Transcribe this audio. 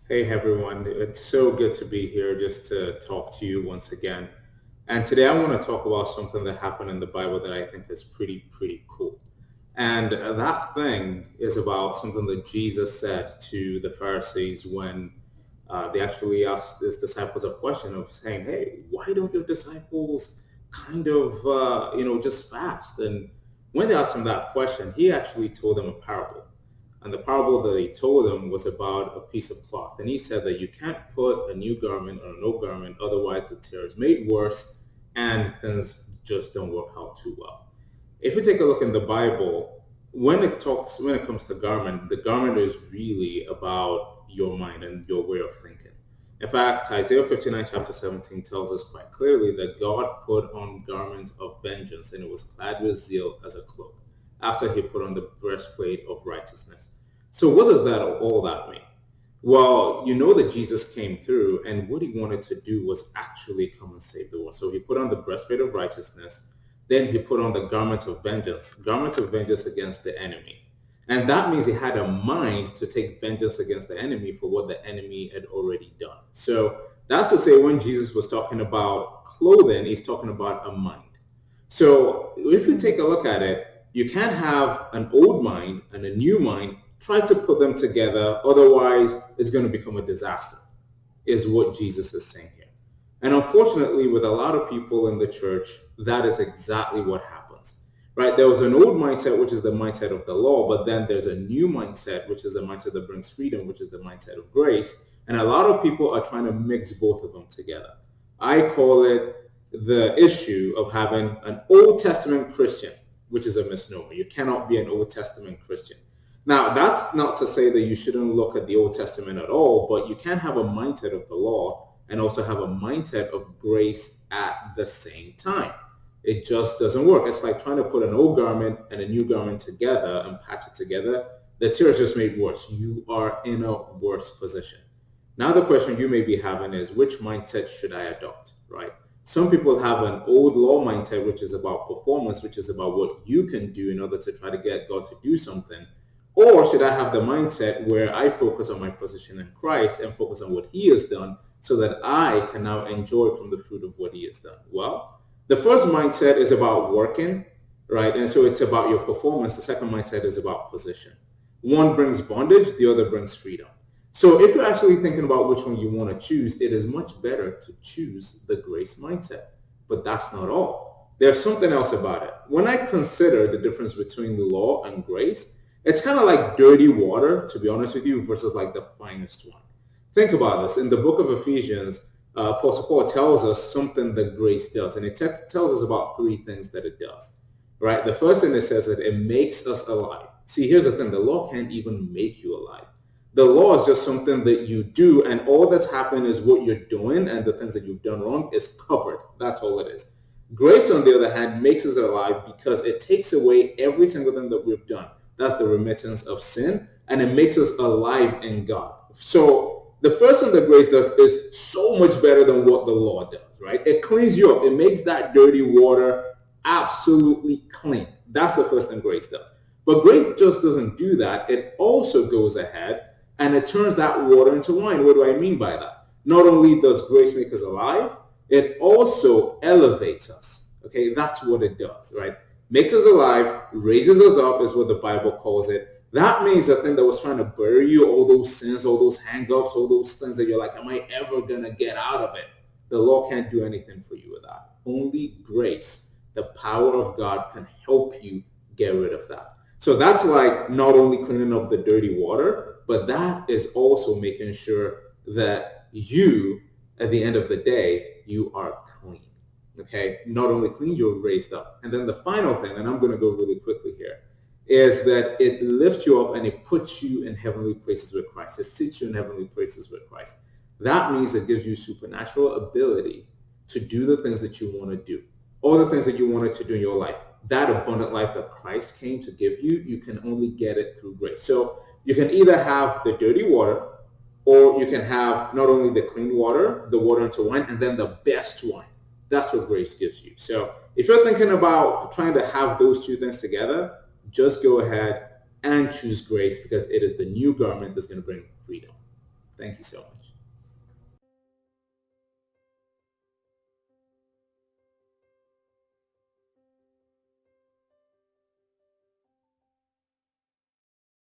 Hey everyone, it's so good to be here just to talk to you once again. And today I want to talk about something that happened in the Bible that I think is pretty cool. And that thing is about something that Jesus said to the Pharisees when they actually asked his disciples a question of saying, hey, why don't your disciples kind of, just fast? And when they asked him that question, he actually told them a parable. And the parable that he told them was about a piece of cloth. And he said that you can't put a new garment on an old garment, otherwise the tear is made worse and things just don't work out too well. If you take a look in the Bible, when it comes to garment, the garment is really about your mind and your way of thinking. In fact, Isaiah 59 chapter 17 tells us quite clearly that God put on garments of vengeance and it was clad with zeal as a cloak after he put on the breastplate of righteousness. So what does that all that mean? Well, you know that Jesus came through and what he wanted to do was actually come and save the world. So he put on the breastplate of righteousness, then he put on the garments of vengeance against the enemy. And that means he had a mind to take vengeance against the enemy for what the enemy had already done. So that's to say when Jesus was talking about clothing, he's talking about a mind. So if you take a look at it, you can't have an old mind and a new mind. Try to put them together. Otherwise, it's going to become a disaster, is what Jesus is saying here. And unfortunately, with a lot of people in the church, that is exactly what happens, right? There was an old mindset, which is the mindset of the law, but then there's a new mindset, which is the mindset that brings freedom, which is the mindset of grace. And a lot of people are trying to mix both of them together. I call it the issue of having an Old Testament Christian, which is a misnomer. You cannot be an Old Testament Christian. Now, that's not to say that you shouldn't look at the Old Testament at all, but you can have a mindset of the law and also have a mindset of grace at the same time. It just doesn't work. It's like trying to put an old garment and a new garment together and patch it together. The tear is just made worse. You are in a worse position. Now the question you may be having is, which mindset should I adopt, right? Some people have an old law mindset, which is about performance, which is about what you can do in order to try to get God to do something. Or should I have the mindset where I focus on my position in Christ and focus on what he has done so that I can now enjoy from the fruit of what he has done? Well, the first mindset is about working, right? And so it's about your performance. The second mindset is about position. One brings bondage, the other brings freedom. So if you're actually thinking about which one you want to choose, it is much better to choose the grace mindset. But that's not all. There's something else about it. When I consider the difference between the law and grace, it's kind of like dirty water, to be honest with you, versus like the finest one. Think about this. In the book of Ephesians, Apostle Paul tells us something that grace does, and it tells us about three things that it does, right? The first thing it says that it makes us alive. See, here's the thing. The law can't even make you alive. The law is just something that you do, and all that's happening is what you're doing, and the things that you've done wrong is covered. That's all it is. Grace, on the other hand, makes us alive because it takes away every single thing that we've done. That's the remittance of sin, and it makes us alive in God. So the first thing that grace does is so much better than what the law does, right? It cleans you up. It makes that dirty water absolutely clean. That's the first thing grace does. But grace just doesn't do that. It also goes ahead and it turns that water into wine. What do I mean by that? Not only does grace make us alive, it also elevates us. Okay, that's what it does, right? Makes us alive, raises us up is what the Bible calls it. That means the thing that was trying to bury you, all those sins, all those hang-ups, all those things that you're like, am I ever going to get out of it? The law can't do anything for you with that. Only grace, the power of God, can help you get rid of that. So that's like not only cleaning up the dirty water, but that is also making sure that you, at the end of the day, you are clean. Okay? Not only clean, you're raised up. And then the final thing, and I'm going to go really quickly here, is that it lifts you up and it puts you in heavenly places with Christ. It sits you in heavenly places with Christ. That means it gives you supernatural ability to do the things that you want to do. All the things that you wanted to do in your life. That abundant life that Christ came to give you, you can only get it through grace. So you can either have the dirty water, or you can have not only the clean water, the water into wine, and then the best wine. That's what grace gives you. So if you're thinking about trying to have those two things together, just go ahead and choose grace because it is the new garment that's going to bring freedom. Thank you so much.